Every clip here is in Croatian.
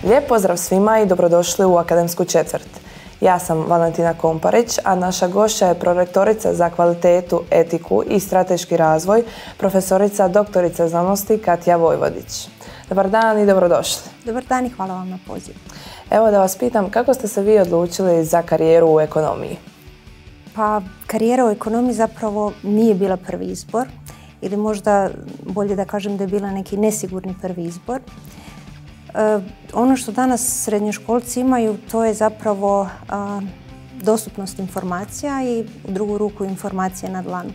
Lijep pozdrav svima i dobrodošli u Akademsku četvrt. Ja sam Valentina Komparić, a naša gošća je prorektorica za kvalitetu, etiku i strateški razvoj, profesorica doktorica znanosti Katja Vojvodić. Dobar dan i dobrodošli. Dobar dan i hvala vam na pozivu. Evo da vas pitam, kako ste se vi odlučili za karijeru u ekonomiji? Pa karijera u ekonomiji zapravo nije bila prvi izbor, ili možda bolje da kažem da je bila neki nesigurni prvi izbor. Ono što danas srednjoškolci imaju, to je zapravo dostupnost informacija i u drugu ruku informacije na dlanu.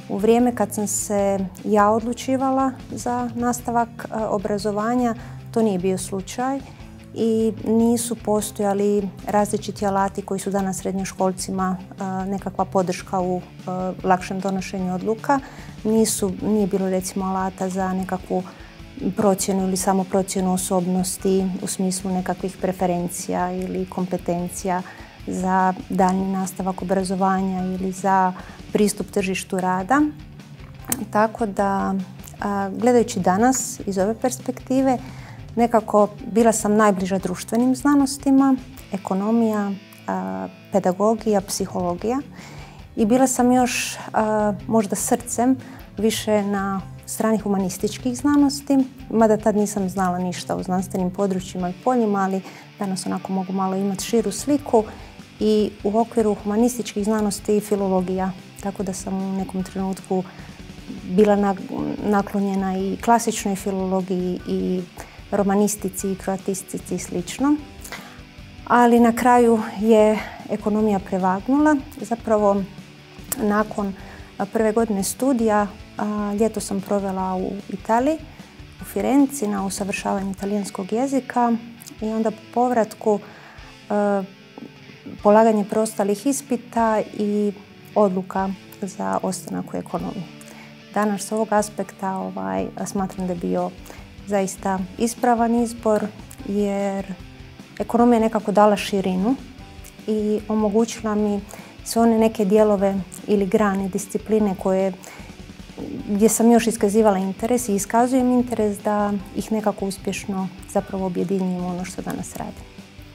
U vrijeme kad sam se ja odlučivala za nastavak obrazovanja, to nije bio slučaj i nisu postojali različiti alati koji su danas srednjoškolcima nekakva podrška u lakšem donošenju odluka. Nije bilo recimo alata za nekakvu procjenu ili samo procjenu osobnosti u smislu nekakvih preferencija ili kompetencija za daljnji nastavak obrazovanja ili za pristup tržištu rada. Tako da, gledajući danas iz ove perspektive, nekako bila sam najbliža društvenim znanostima, ekonomija, pedagogija, psihologija i bila sam još možda srcem više na strani humanističkih znanosti, mada tad nisam znala ništa o znanstvenim područjima i poljima, ali danas onako mogu malo imati širu sliku i u okviru humanističkih znanosti i filologija, tako da sam u nekom trenutku bila naklonjena i klasičnoj filologiji i romanistici i kroatistici i slično. Ali na kraju je ekonomija prevagnula. Zapravo nakon prve godine studija ljeto sam provela u Italiji, u Firenci na usavršavanju talijanskog jezika i onda po povratku polaganje preostalih ispita i odluka za ostanak u ekonomiji. Danas s ovog aspekta smatram da je bio zaista ispravan izbor jer ekonomija je nekako dala širinu i omogućila mi sve one neke dijelove ili grane, discipline gdje sam još iskazivala interes i iskazujem interes da ih nekako uspješno zapravo objedinjujem ono što danas radim.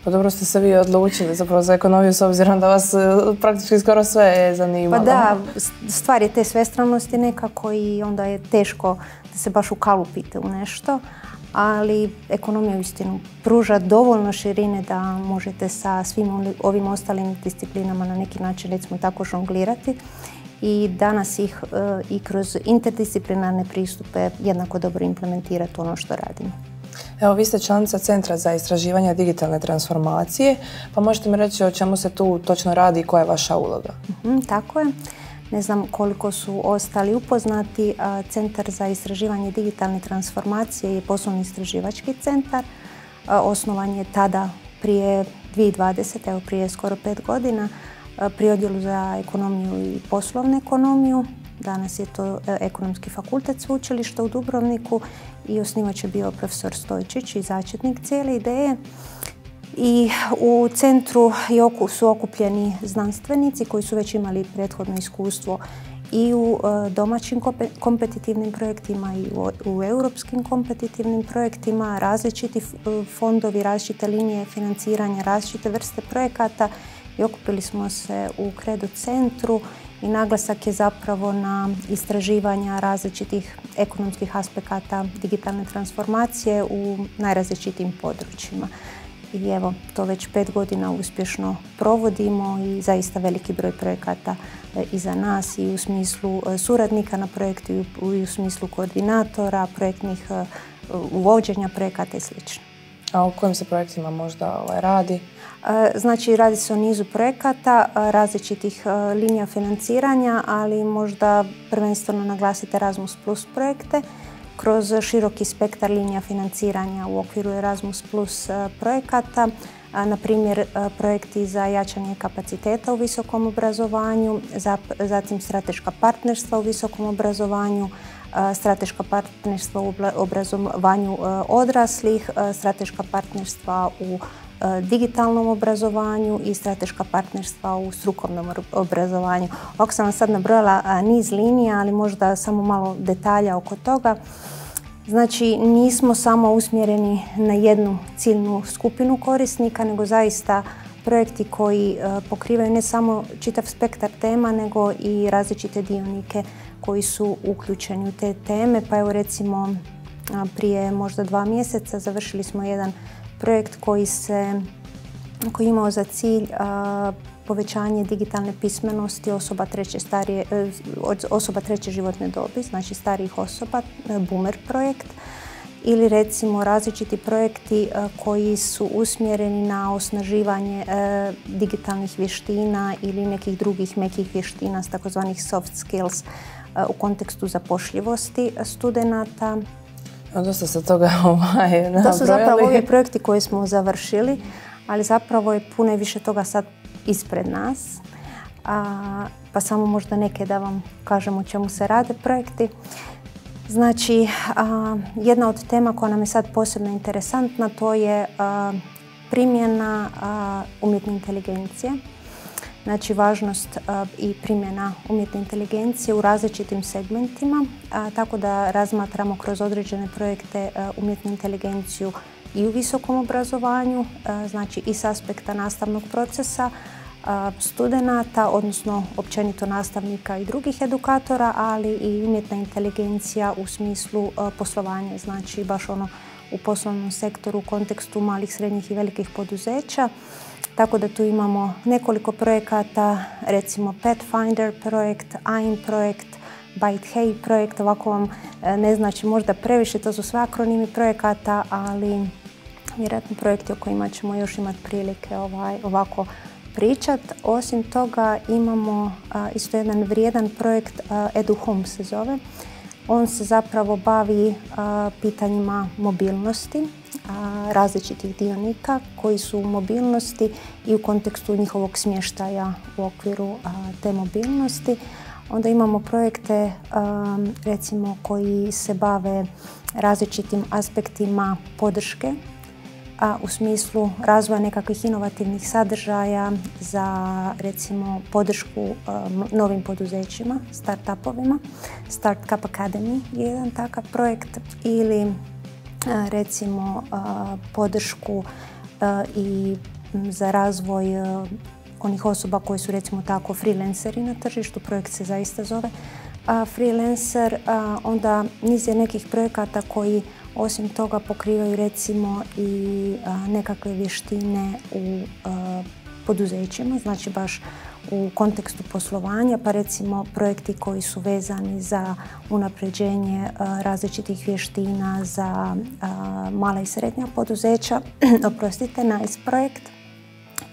Pa dobro ste se vi odlučili zapravo za ekonomiju s obzirom da vas praktički skoro sve je zanimalo. Pa da, stvar je te svestranosti nekako i onda je teško da se baš ukalupite u nešto, ali ekonomija uistinu pruža dovoljno širine da možete sa svim ovim ostalim disciplinama na neki način recimo tako žonglirati i danas ih i kroz interdisciplinarne pristupe jednako dobro implementirati ono što radimo. Evo, vi ste članica Centra za istraživanje digitalne transformacije, pa možete mi reći o čemu se tu točno radi i koja je vaša uloga? Tako je. Ne znam koliko su ostali upoznati. Centar za istraživanje digitalne transformacije je poslovni istraživački centar. Osnovan je tada prije 2020, evo prije skoro 5 godina, pri odjelu za ekonomiju i poslovnu ekonomiju. Danas je to Ekonomski fakultet sveučilišta u Dubrovniku i osnivač je bio profesor Stojčić i začetnik cijele ideje. I u centru su okupljeni znanstvenici koji su već imali prethodno iskustvo i u domaćim kompetitivnim projektima i u europskim kompetitivnim projektima, različiti fondovi, različite linije financiranja, različite vrste projekata i okupili smo se u Credo centru i naglasak je zapravo na istraživanja različitih ekonomskih aspekata digitalne transformacije u najrazličitijim područjima. I evo, to već 5 godina uspješno provodimo i zaista veliki broj projekata iza nas i u smislu suradnika na projektu i u smislu koordinatora, projektnih uvođenja projekata i sl. A o kojim se projektima možda radi? Znači, radi se o nizu projekata, različitih linija financiranja, ali možda prvenstveno naglasite Erasmus Plus projekte kroz široki spektar linija financiranja u okviru Erasmus Plus projekata, na primjer projekti za jačanje kapaciteta u visokom obrazovanju, zatim strateška partnerstva u visokom obrazovanju, strateška partnerstva u obrazovanju odraslih, strateška partnerstva u digitalnom obrazovanju i strateška partnerstva u strukovnom obrazovanju. Ovako sam vam sad nabrojala niz linija, ali možda samo malo detalja oko toga. Znači, nismo samo usmjereni na jednu ciljnu skupinu korisnika, nego zaista projekti koji pokrivaju ne samo čitav spektar tema, nego i različite dionike koji su uključeni u te teme. Pa evo recimo prije možda 2 mjeseca završili smo jedan projekt koji je imao za cilj povećanje digitalne pismenosti osoba treće životne dobi, znači starijih osoba, Boomer projekt. Ili recimo različiti projekti koji su usmjereni na osnaživanje digitalnih vještina ili nekih drugih mekih vještina, takozvanih soft skills u kontekstu zapošljivosti studenata. Dosta se toga nabrojali. To su zapravo ovi projekti koje smo završili, ali zapravo je puno i više toga sad ispred nas. Pa samo možda neke da vam kažem o čemu se rade projekti. Znači, jedna od tema koja nam je sad posebno interesantna, to je primjena umjetne inteligencije. Znači, važnost i primjena umjetne inteligencije u različitim segmentima, tako da razmatramo kroz određene projekte umjetnu inteligenciju i u visokom obrazovanju, znači i s aspekta nastavnog procesa, studenata, odnosno općenito nastavnika i drugih edukatora, ali i umjetna inteligencija u smislu poslovanja, znači baš ono u poslovnom sektoru u kontekstu malih, srednjih i velikih poduzeća. Tako da tu imamo nekoliko projekata, recimo Pathfinder projekt, AIM projekt, ByteHey projekt, ovako vam ne znači možda previše, to su sve akronimi projekata, ali vjerojatno projekti o kojima ćemo još imati prilike ovako pričati. Osim toga imamo isto jedan vrijedan projekt, EduHome se zove. On se zapravo bavi pitanjima mobilnosti različitih dionika koji su u mobilnosti i u kontekstu njihovog smještaja u okviru te mobilnosti. Onda imamo projekte recimo koji se bave različitim aspektima podrške u smislu razvoja nekakvih inovativnih sadržaja za recimo podršku novim poduzećima, start-upovima. Startup Academy je jedan takav projekt ili recimo podršku i za razvoj onih osoba koji su recimo tako freelanceri na tržištu. Projekt se zaista zove freelancer. Onda niz je nekih projekata koji osim toga pokrivaju recimo i nekakve vještine u poduzećima, znači baš u kontekstu poslovanja, pa recimo projekti koji su vezani za unapređenje različitih vještina za mala i srednja poduzeća, oprostite, NICE projekt,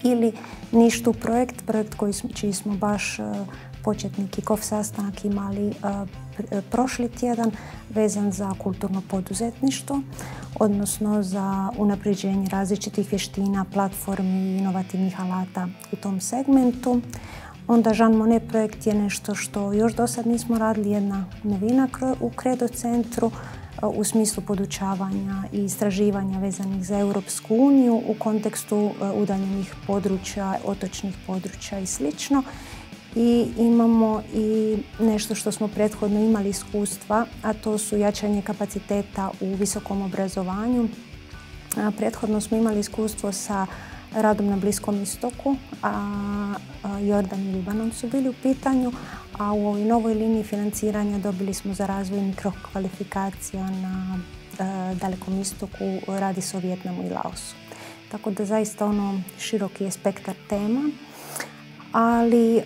ili NIŠTU projekt čiji smo baš početni kick-off sastanak imali prošli tjedan, vezan za kulturno poduzetništvo, odnosno za unapređenje različitih vještina, platformi i inovativnih alata u tom segmentu. Onda Jean Monnet projekt je nešto što još do sad nismo radili, jedna novina u Credo centru u smislu podučavanja i istraživanja vezanih za Europsku uniju u kontekstu udaljenih područja, otočnih područja i slično. I imamo i nešto što smo prethodno imali iskustva, a to su jačanje kapaciteta u visokom obrazovanju. Prethodno smo imali iskustvo sa radom na Bliskom istoku, Jordan i Libanon su bili u pitanju, a u ovoj novoj liniji financiranja dobili smo za razvoj mikrokvalifikacija na Dalekom istoku, radi se o Vijetnamu i Laosu. Tako da zaista široki je spektar tema. Ali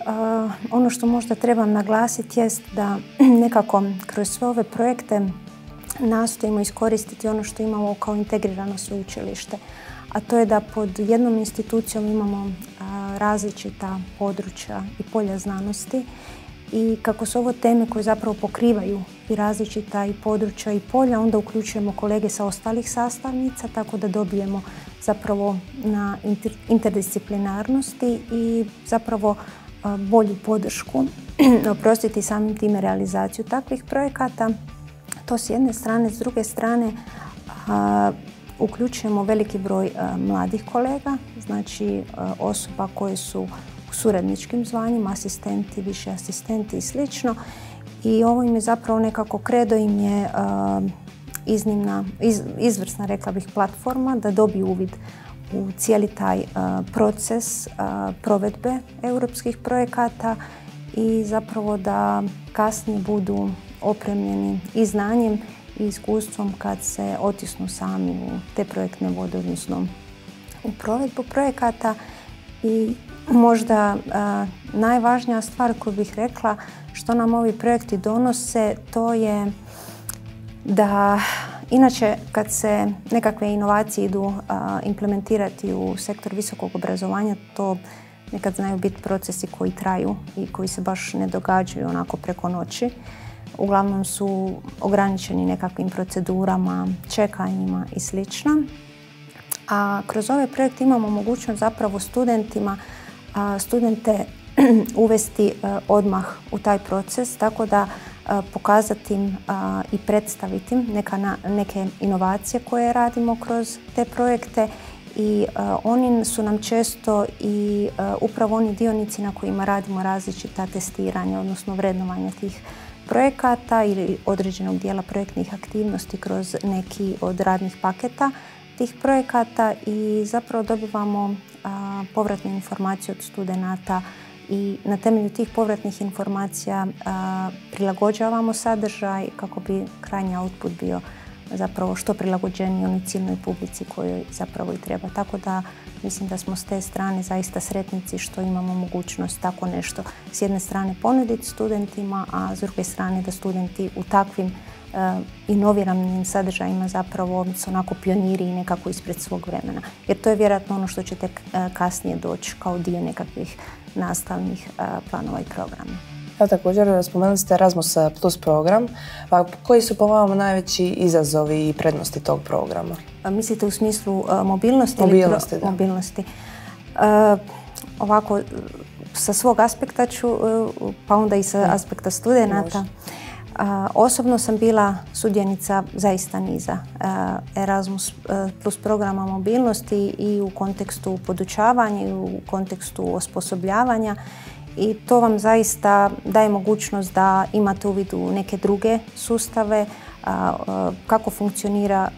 ono što možda trebam naglasiti jest da nekako kroz sve ove projekte nastojimo iskoristiti ono što imamo kao integrirano sveučilište. A to je da pod jednom institucijom imamo različita područja i polja znanosti i kako su ovo teme koje zapravo pokrivaju i različita i područja i polja, onda uključujemo kolege sa ostalih sastavnica, tako da dobijemo zapravo na interdisciplinarnosti i zapravo bolju podršku, oprostiti samim time realizaciju takvih projekata. To s jedne strane, s druge strane uključujemo veliki broj mladih kolega, znači osoba koje su u suradničkim zvanjima, asistenti, viši asistenti i slično. I ovo im je zapravo nekako kredo im je izvrsna, rekla bih, platforma da dobiju uvid u cijeli taj proces provedbe europskih projekata i zapravo da kasnije budu opremljeni i znanjem i iskustvom kad se otisnu sami u te projektne vode, odnosno u provedbu projekata. I možda najvažnija stvar koju bih rekla što nam ovi projekti donose, to je da inače kad se nekakve inovacije idu implementirati u sektor visokog obrazovanja, to nekad znaju biti procesi koji traju i koji se baš ne događaju onako preko noći. Uglavnom su ograničeni nekakvim procedurama, čekanjima i sl. A kroz ove projekte imamo mogućnost zapravo studente uvesti odmah u taj proces, tako da pokazati im i predstaviti im neke inovacije koje radimo kroz te projekte i oni su nam često i upravo oni dionici na kojima radimo različita testiranja, odnosno vrednovanja tih projekata ili određenog dijela projektnih aktivnosti kroz neki od radnih paketa tih projekata i zapravo dobivamo povratne informacije od studenata i na temelju tih povratnih informacija prilagođavamo sadržaj kako bi krajnji output bio zapravo što prilagođeniji onoj ciljnoj publici kojoj zapravo i treba. Tako da mislim da smo s te strane zaista sretnici što imamo mogućnost tako nešto s jedne strane ponuditi studentima, a s druge strane da studenti u takvim inoviranim sadržajima zapravo su onako pioniri i nekako ispred svog vremena. Jer to je vjerojatno ono što će tek kasnije doći kao dio nekakvih nastavnih planova i programa. Ja, također spomenuli ste Erasmus Plus program. Pa koji su po vama najveći izazovi i prednosti tog programa? Mislite u smislu mobilnosti? Mobilnosti. Ovako, sa svog aspekta ću, pa onda i sa aspekta studenata. Osobno sam bila sudionica zaista niza Erasmus Plus programa mobilnosti i u kontekstu podučavanja i u kontekstu osposobljavanja. I to vam zaista daje mogućnost da imate uvid u neke druge sustave, kako funkcionira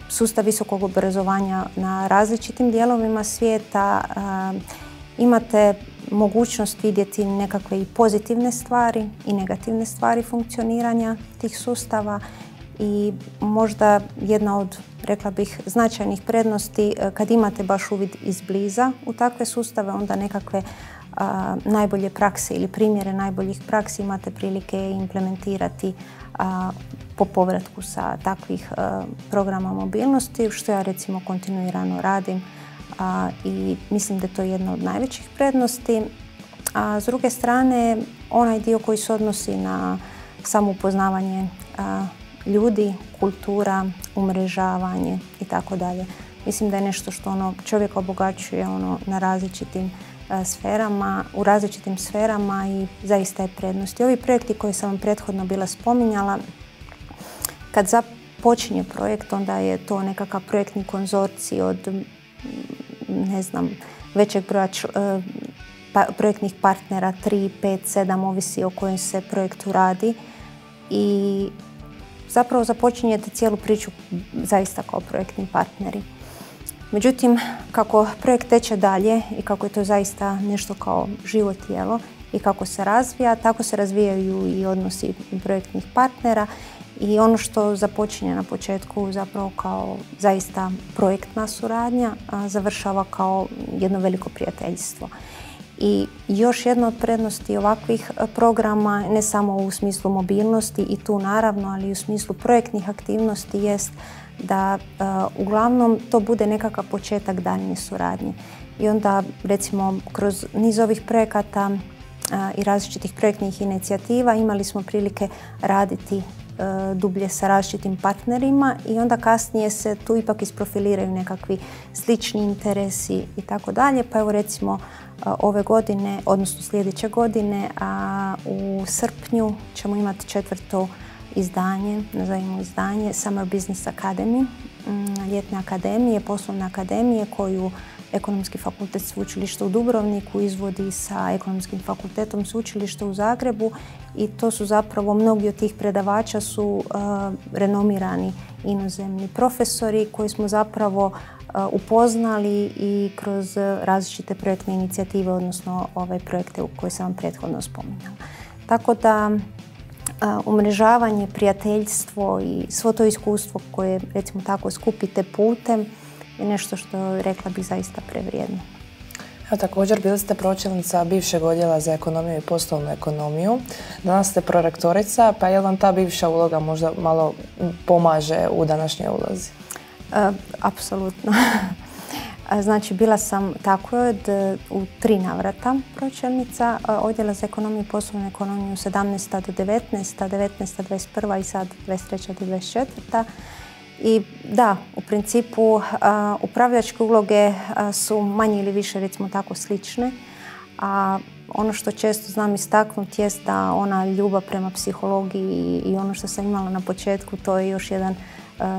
sustav visokog obrazovanja na različitim dijelovima svijeta. Imate mogućnost vidjeti nekakve i pozitivne stvari i negativne stvari funkcioniranja tih sustava i možda jedna od, rekla bih, značajnih prednosti kad imate baš uvid izbliza u takve sustave, onda nekakve najbolje prakse ili primjere najboljih praksi imate prilike implementirati po povratku sa takvih programa mobilnosti, što ja recimo kontinuirano radim i mislim da je to jedna od najvećih prednosti. A s druge strane, onaj dio koji se odnosi na samo upoznavanje ljudi, kultura, umrežavanje i tako dalje. Mislim da je nešto što čovjeka obogaćuje na različitim sferama, u različitim sferama i zaista je prednost. I ovi projekti koje sam vam prethodno bila spominjala, kad započinje projekt, onda je to nekakav projektni konzorcij od, ne znam, većeg broja projektnih partnera, 3, 5, 7, ovisi o kojem se projektu radi. I zapravo započinjete cijelu priču zaista kao projektni partneri. Međutim, kako projekt teče dalje i kako je to zaista nešto kao živo tijelo i kako se razvija, tako se razvijaju i odnosi projektnih partnera i ono što započinje na početku zapravo kao zaista projektna suradnja, završava kao jedno veliko prijateljstvo. I još jedna od prednosti ovakvih programa, ne samo u smislu mobilnosti i tu naravno, ali i u smislu projektnih aktivnosti jest da uglavnom to bude nekakav početak daljnje suradnje. I onda recimo kroz niz ovih projekata i različitih projektnih inicijativa imali smo prilike raditi dublje sa različitim partnerima i onda kasnije se tu ipak isprofiliraju nekakvi slični interesi i tako dalje. Pa evo recimo ove godine, odnosno sljedeće godine, u srpnju ćemo imati 4. izdanje, nazovimo izdanje Summer Business Academy ljetne akademije, poslovne akademije koju Ekonomski fakultet Sveučilišta u Dubrovniku izvodi sa Ekonomskim fakultetom Sveučilišta u Zagrebu i to su zapravo mnogi od tih predavača su renomirani inozemni profesori koji smo zapravo upoznali i kroz različite projektne inicijative, odnosno ove projekte koje sam vam prethodno spominjala. Tako da umrežavanje, prijateljstvo i svo to iskustvo koje, recimo tako, skupite putem je nešto što, rekla bih, zaista prevrijedno. Evo, također bili ste pročelnica bivšeg odjela za ekonomiju i poslovnu ekonomiju. Danas ste prorektorica, pa je li vam ta bivša uloga možda malo pomaže u današnjoj ulozi? Apsolutno. Znači, bila sam tako u 3 navrata pročelnica odjela za ekonomiju i poslovnu ekonomiju 17. do 19., 19. 21. i sad 23. do 24. I da, u principu upravljačke uloge su manje ili više, recimo tako, slične. A ono što često znam istaknuti jest da ona ljubav prema psihologiji i ono što sam imala na početku, to je još jedan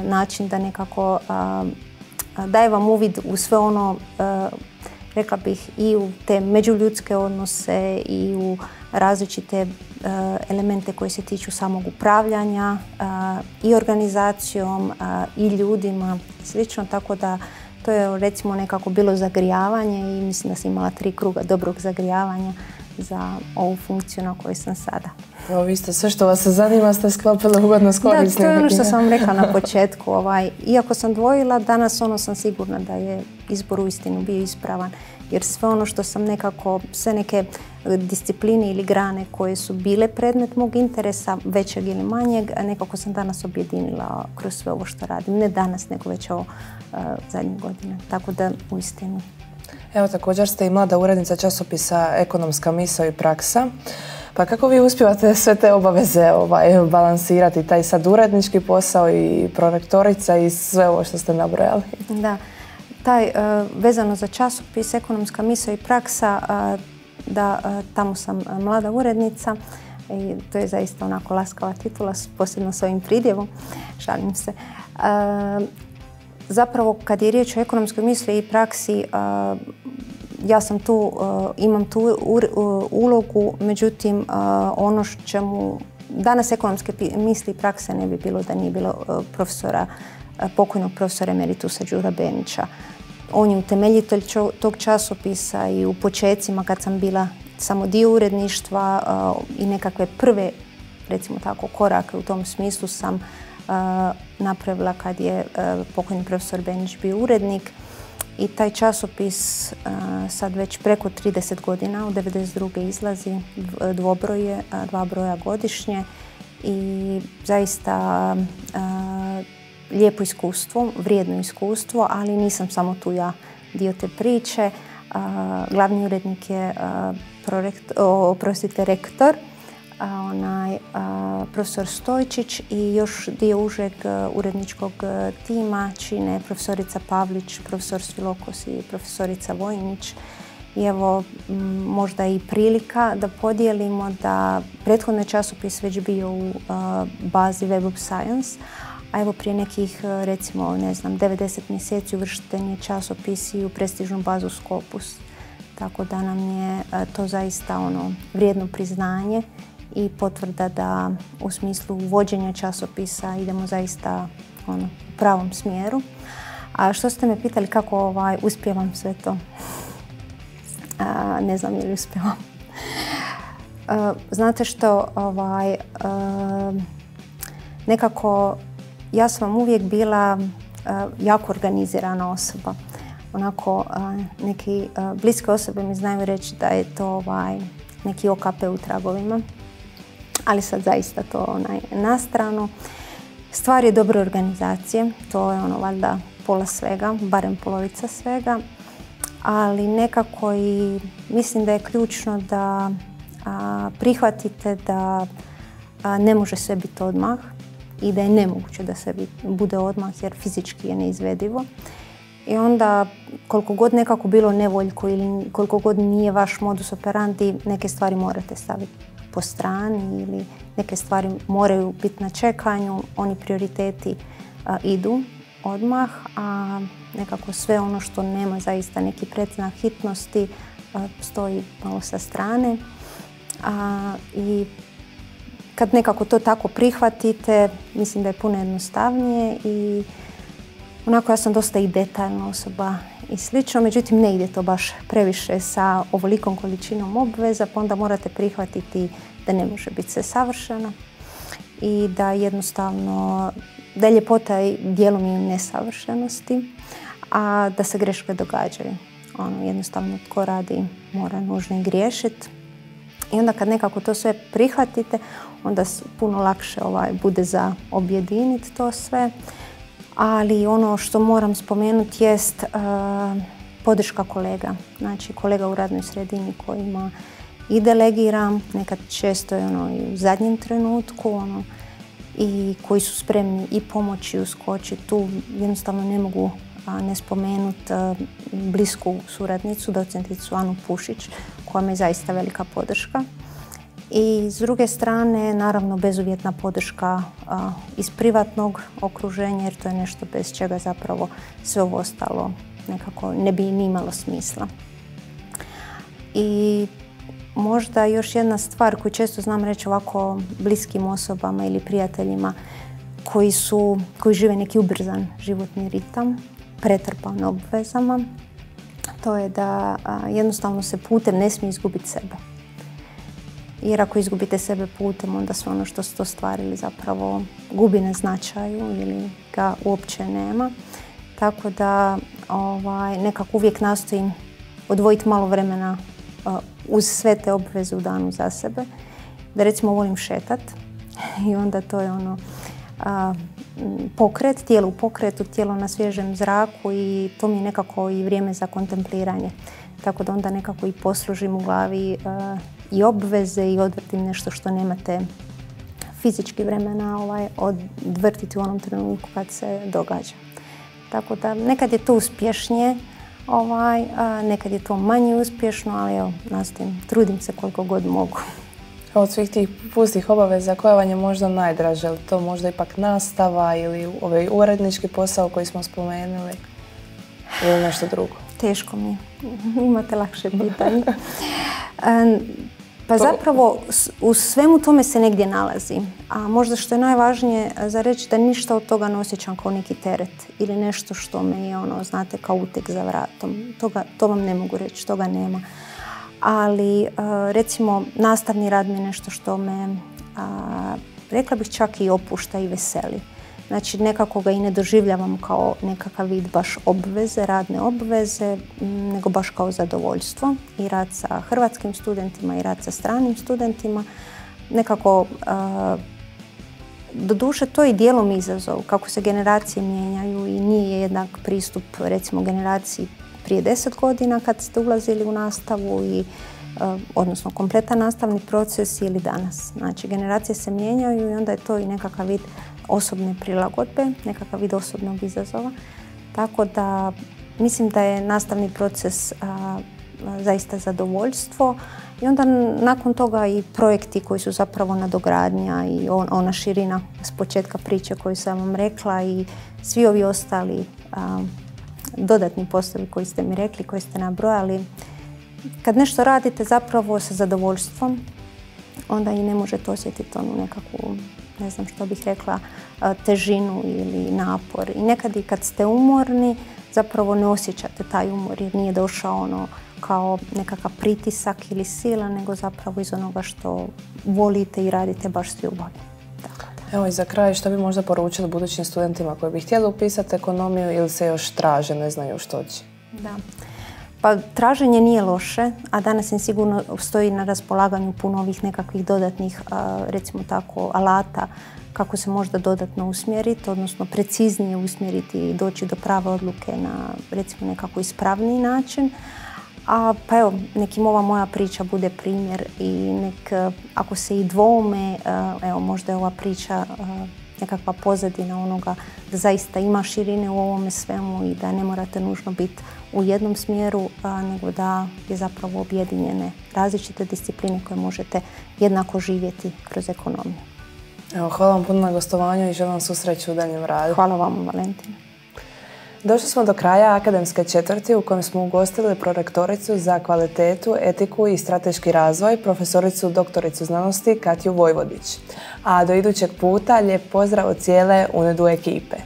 način da nekako daje vam uvid u sve ono, rekla bih, i u te međuljudske odnose i u različite elemente koji se tiču samog upravljanja i organizacijom i ljudima i slično, tako da to je, recimo, nekako bilo zagrijavanje i mislim da sam imala 3 kruga dobrog zagrijavanja za ovu funkciju na kojoj sam sada. Evo, vi ste sve što vas se zanima ste sklopili ugodno s korisnim. Da, to je ono što sam vam rekla na početku. Iako sam dvojila, danas sam sigurna da je izbor uistinu bio ispravan. Jer sve ono što sam nekako, sve neke discipline ili grane koje su bile predmet mog interesa, većeg ili manjeg, nekako sam danas objedinila kroz sve ovo što radim. Ne danas, nego već ovo zadnjih godina. Tako da, uistinu. Evo, također ste i mlada urednica časopisa Ekonomska misao i praksa. Pa kako vi uspijevate sve te obaveze balansirati, taj sad urednički posao i prorektorica i sve ovo što ste nabrojali? Da, vezano za časopis Ekonomska misao i praksa, tamo sam mlada urednica i to je zaista onako laskava titula, posebno s ovim pridjevom, šalim se. Zapravo, kad je riječ o ekonomskoj misli i praksi, ja sam tu, imam tu ulogu, međutim, ono čemu danas ekonomske misli i prakse ne bi bilo da nije bilo pokojnog profesora emeritusa Đura Benića. On je utemeljitelj tog časopisa i u počecima kad sam bila samo dio uredništva i nekakve prve, recimo tako, korake u tom smislu sam napravila kad je pokojni profesor Benić bio urednik. I taj časopis sad već preko 30 godina, od 1992. izlazi, 2 broja godišnje i zaista lijepo iskustvo, vrijedno iskustvo, ali nisam samo tu ja dio te priče. Glavni urednik je rektor, profesor Stojčić i još dio užeg uredničkog tima čine profesorica Pavlić, profesor Svilokos i profesorica Vojnić. I evo, možda i prilika da podijelimo da prethodni časopis već bio u bazi Web of Science, a evo prije nekih, recimo, 90 mjeseci uvršten je časopis i u prestižnu bazu Scopus. Tako da nam je to zaista vrijedno priznanje i potvrda da u smislu vođenja časopisa idemo zaista u pravom smjeru. A što ste me pitali kako uspijevam sve to? Ne znam je li uspijevam. Znate što, nekako ja sam uvijek bila jako organizirana osoba. Onako, neki bliske osobe mi znaju reći da je to neki OKP u tragovima. Ali sad zaista to na stranu. Stvar je dobre organizacije, to je valjda pola svega, barem polovica svega. Ali nekako i mislim da je ključno da prihvatite da ne može sve biti odmah i da je nemoguće da sve bude odmah jer fizički je neizvedivo. I onda koliko god nekako bilo nevoljko ili koliko god nije vaš modus operandi, neke stvari morate staviti po strani ili neke stvari moraju biti na čekanju, oni prioriteti idu odmah, a nekako sve ono što nema zaista neki predznak hitnosti stoji malo sa strane. I kad nekako to tako prihvatite, mislim da je puno jednostavnije i onako ja sam dosta i detaljna osoba i slično, međutim ne ide to baš previše sa ovolikom količinom obveza, pa onda morate prihvatiti da ne može biti sve savršeno i da jednostavno, da je ljepota dijelom i nesavršenosti, a da se greške događaju. Jednostavno tko radi mora nužno i griješiti. I onda kad nekako to sve prihvatite, onda puno lakše bude za objediniti to sve. Ali ono što moram spomenuti jest podrška kolega. Znači kolega u radnoj sredini kojima i delegiram, nekad često je i u zadnjem trenutku i koji su spremni i pomoći i uskočiti. Tu jednostavno ne mogu ne spomenuti blisku suradnicu, docenticu Anu Pušić, koja mi je zaista velika podrška. I s druge strane, naravno, bezuvjetna podrška iz privatnog okruženja, jer to je nešto bez čega zapravo sve ovo ostalo nekako ne bi ni imalo smisla. I možda još jedna stvar koju često znam reći ovako bliskim osobama ili prijateljima koji žive neki ubrzan životni ritam, pretrpan obvezama, to je da jednostavno se putem ne smije izgubiti sebe. Jer ako izgubite sebe putem, onda sve ono što ste ostvarili zapravo gubi na značaju ili ga uopće nema. Tako da nekako uvijek nastojim odvojiti malo vremena uz sve te obveze u danu za sebe. Da recimo volim šetat i onda to je pokret, tijelo u pokretu, tijelo na svježem zraku i to mi je nekako i vrijeme za kontempliranje. Tako da onda nekako i poslužim u glavi i obveze i odvrtim nešto što nemate fizički vremena odvrtiti u onom trenutku kad se događa. Tako da nekad je to uspješnije, nekad je to manje uspješno, ali evo, nastojim, trudim se koliko god mogu. Od svih tih pustih obaveza, koja vam je možda najdraža? Je li to možda ipak nastava ili ovaj urednički posao koji smo spomenuli ili nešto drugo? Teško mi je. Imate lakše pitanje. Pa zapravo u svemu tome se negdje nalazi. A možda što je najvažnije za reći da ništa od toga ne osjećam kao neki teret ili nešto što me je znate, kao uteg za vratom. To vam ne mogu reći, toga nema. Ali recimo nastavni rad mi je nešto što me, rekla bih, čak i opušta i veseli. Znači nekako ga i ne doživljavam kao nekakav vid baš obveze, radne obveze, nego baš kao zadovoljstvo. I rad sa hrvatskim studentima i rad sa stranim studentima. Nekako, doduše to je dijelom izazov, kako se generacije mijenjaju i nije jednak pristup recimo generaciji prije 10 godina kad ste ulazili u nastavu odnosno kompletan nastavni proces ili danas. Znači generacije se mijenjaju i onda je to i nekakav vid osobne prilagodbe, nekakav vid osobnog izazova. Tako da mislim da je nastavni proces zaista zadovoljstvo i onda nakon toga i projekti koji su zapravo nadogradnja i ona širina s početka priče koju sam vam rekla i svi ovi ostali dodatni poslovi koji ste mi rekli, koji ste nabrojali. Kad nešto radite zapravo sa zadovoljstvom, onda i ne možete osjetiti onu nekakvu, ne znam što bih rekla, težinu ili napor. I nekad i kad ste umorni, zapravo ne osjećate taj umor jer nije došao kao nekakav pritisak ili sila, nego zapravo iz onoga što volite i radite baš s ljubavi. Evo i za kraj, što bi možda poručili budućim studentima koji bi htjeli upisati ekonomiju ili se još traže, ne znaju što će? Da. Pa traženje nije loše, a danas im sigurno stoji na raspolaganju puno ovih nekakvih dodatnih, recimo tako, alata kako se možda dodatno usmjeriti, odnosno preciznije usmjeriti i doći do prave odluke na recimo nekako ispravniji način. Pa evo, nek im ova moja priča bude primjer i ako se i dvoume, evo možda je ova priča nekakva pozadina onoga da zaista ima širine u ovome svemu i da ne morate nužno biti u jednom smjeru, nego da je zapravo objedinjene različite discipline koje možete jednako živjeti kroz ekonomiju. Evo, hvala vam puno na gostovanju i želim vam svu sreću u daljem radu. Hvala vam, Valentina. Došli smo do kraja akademske četvrti u kojem smo ugostili prorektoricu za kvalitetu, etiku i strateški razvoj, profesoricu doktoricu znanosti Katju Vojvodić. A do idućeg puta lijep pozdrav od cijele UNEDU ekipe.